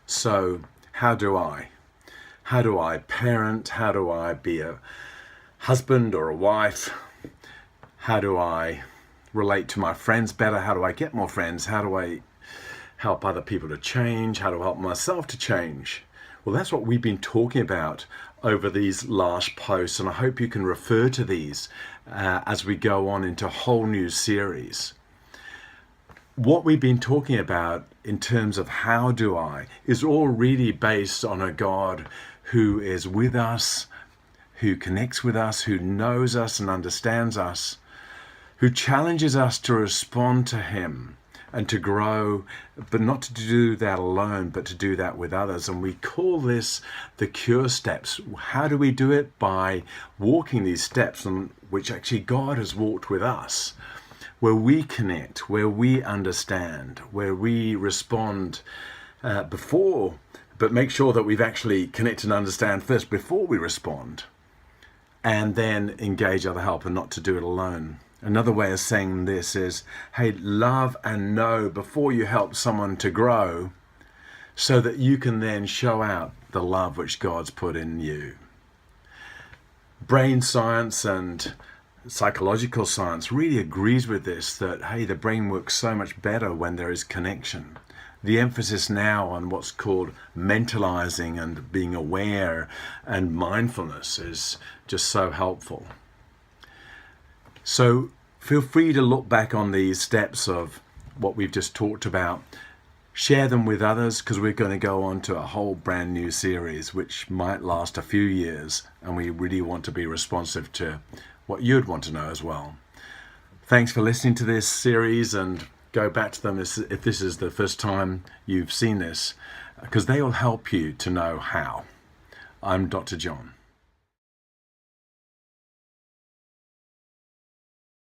So how do I? How do I parent? How do I be a husband or a wife? How do I relate to my friends better? How do I get more friends? How do I help other people to change? How do I help myself to change? Well, that's what we've been talking about over these last posts, and I hope you can refer to these as we go on into a whole new series. What we've been talking about in terms of how do I is all really based on a God who is with us, who connects with us, who knows us and understands us, who challenges us to respond to him and to grow, but not to do that alone, but to do that with others. And we call this the cure steps. How do we do it? By walking these steps on which actually God has walked with us, where we connect, where we understand, where we respond before, but make sure that we've actually connected and understand first before we respond, and then engage other help and not to do it alone. Another way of saying this is, hey, love and know before you help someone to grow, so that you can then show out the love which God's put in you. Brain science and psychological science really agrees with this, that, hey, the brain works so much better when there is connection. The emphasis now on what's called mentalizing and being aware and mindfulness is just so helpful. So feel free to look back on these steps of what we've just talked about. Share them with others, because we're going to go on to a whole brand new series which might last a few years, and we really want to be responsive to what you'd want to know as well. Thanks for listening to this series, and go back to them if this is the first time you've seen this, because they will help you to know how. I'm Dr. John.